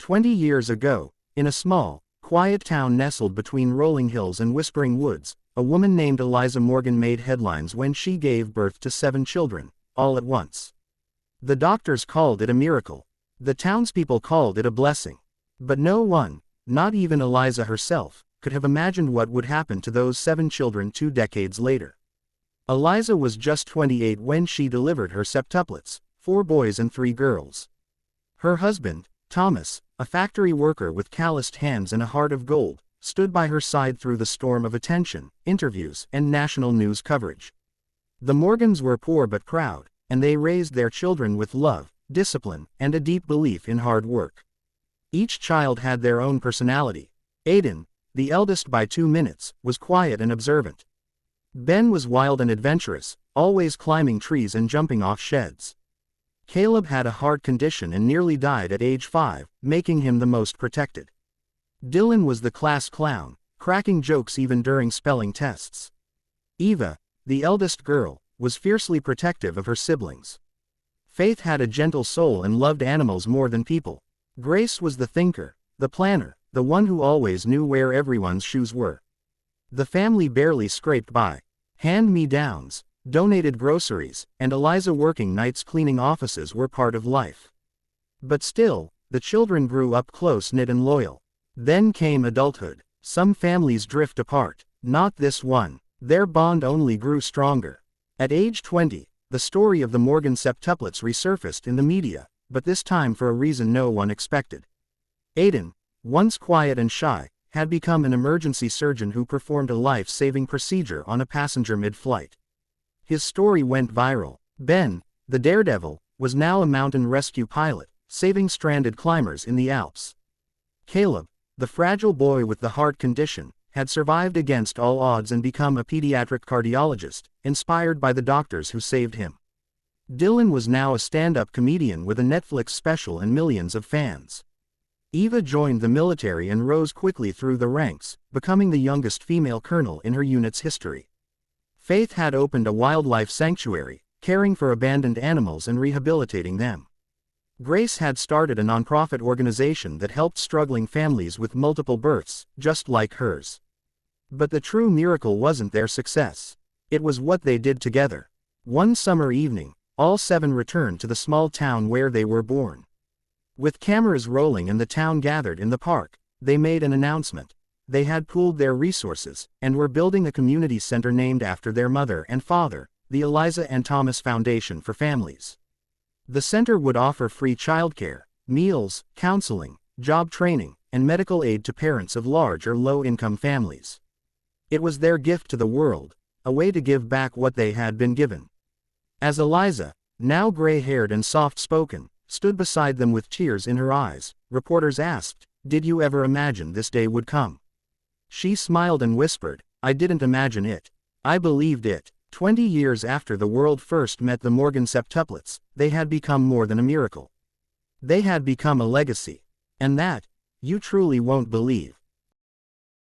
20 years ago, in a small, quiet town nestled between rolling hills and whispering woods, a woman named Eliza Morgan made headlines when she gave birth to 7 children, all at once. The doctors called it a miracle. The townspeople called it a blessing. But no one, not even Eliza herself, could have imagined what would happen to those 7 children 2 decades later. Eliza was just 28 when she delivered her septuplets, 4 boys and 3 girls. Her husband, Thomas, a factory worker with calloused hands and a heart of gold, stood by her side through the storm of attention, interviews, and national news coverage. The Morgans were poor but proud, and they raised their children with love, discipline, and a deep belief in hard work. Each child had their own personality. Aiden, the eldest by 2 minutes, was quiet and observant. Ben was wild and adventurous, always climbing trees and jumping off sheds. Caleb had a heart condition and nearly died at age 5, making him the most protected. Dylan was the class clown, cracking jokes even during spelling tests. Eva, the eldest girl, was fiercely protective of her siblings. Faith had a gentle soul and loved animals more than people. Grace was the thinker, the planner, the one who always knew where everyone's shoes were. The family barely scraped by. Hand-me-downs, donated groceries, and Eliza working nights cleaning offices were part of life. But still, the children grew up close-knit and loyal. Then came adulthood. Some families drift apart. Not this one. Their bond only grew stronger. At age 20, the story of the Morgan septuplets resurfaced in the media, but this time for a reason no one expected. Aiden, once quiet and shy, had become an emergency surgeon who performed a life-saving procedure on a passenger mid-flight. His story went viral. Ben, the daredevil, was now a mountain rescue pilot, saving stranded climbers in the Alps. Caleb, the fragile boy with the heart condition, had survived against all odds and become a pediatric cardiologist, inspired by the doctors who saved him. Dylan was now a stand-up comedian with a Netflix special and millions of fans. Eva joined the military and rose quickly through the ranks, becoming the youngest female colonel in her unit's history. Faith had opened a wildlife sanctuary, caring for abandoned animals and rehabilitating them. Grace had started a nonprofit organization that helped struggling families with multiple births, just like hers. But the true miracle wasn't their success. It was what they did together. One summer evening, all 7 returned to the small town where they were born. With cameras rolling and the town gathered in the park, they made an announcement. They had pooled their resources, and were building a community center named after their mother and father, the Eliza and Thomas Foundation for Families. The center would offer free childcare, meals, counseling, job training, and medical aid to parents of large or low-income families. It was their gift to the world, a way to give back what they had been given. As Eliza, now gray-haired and soft-spoken, stood beside them with tears in her eyes, reporters asked, "Did you ever imagine this day would come?" She smiled and whispered, "I didn't imagine it. I believed it." 20 years after the world first met the Morgan septuplets, they had become more than a miracle. They had become a legacy. And that, you truly won't believe.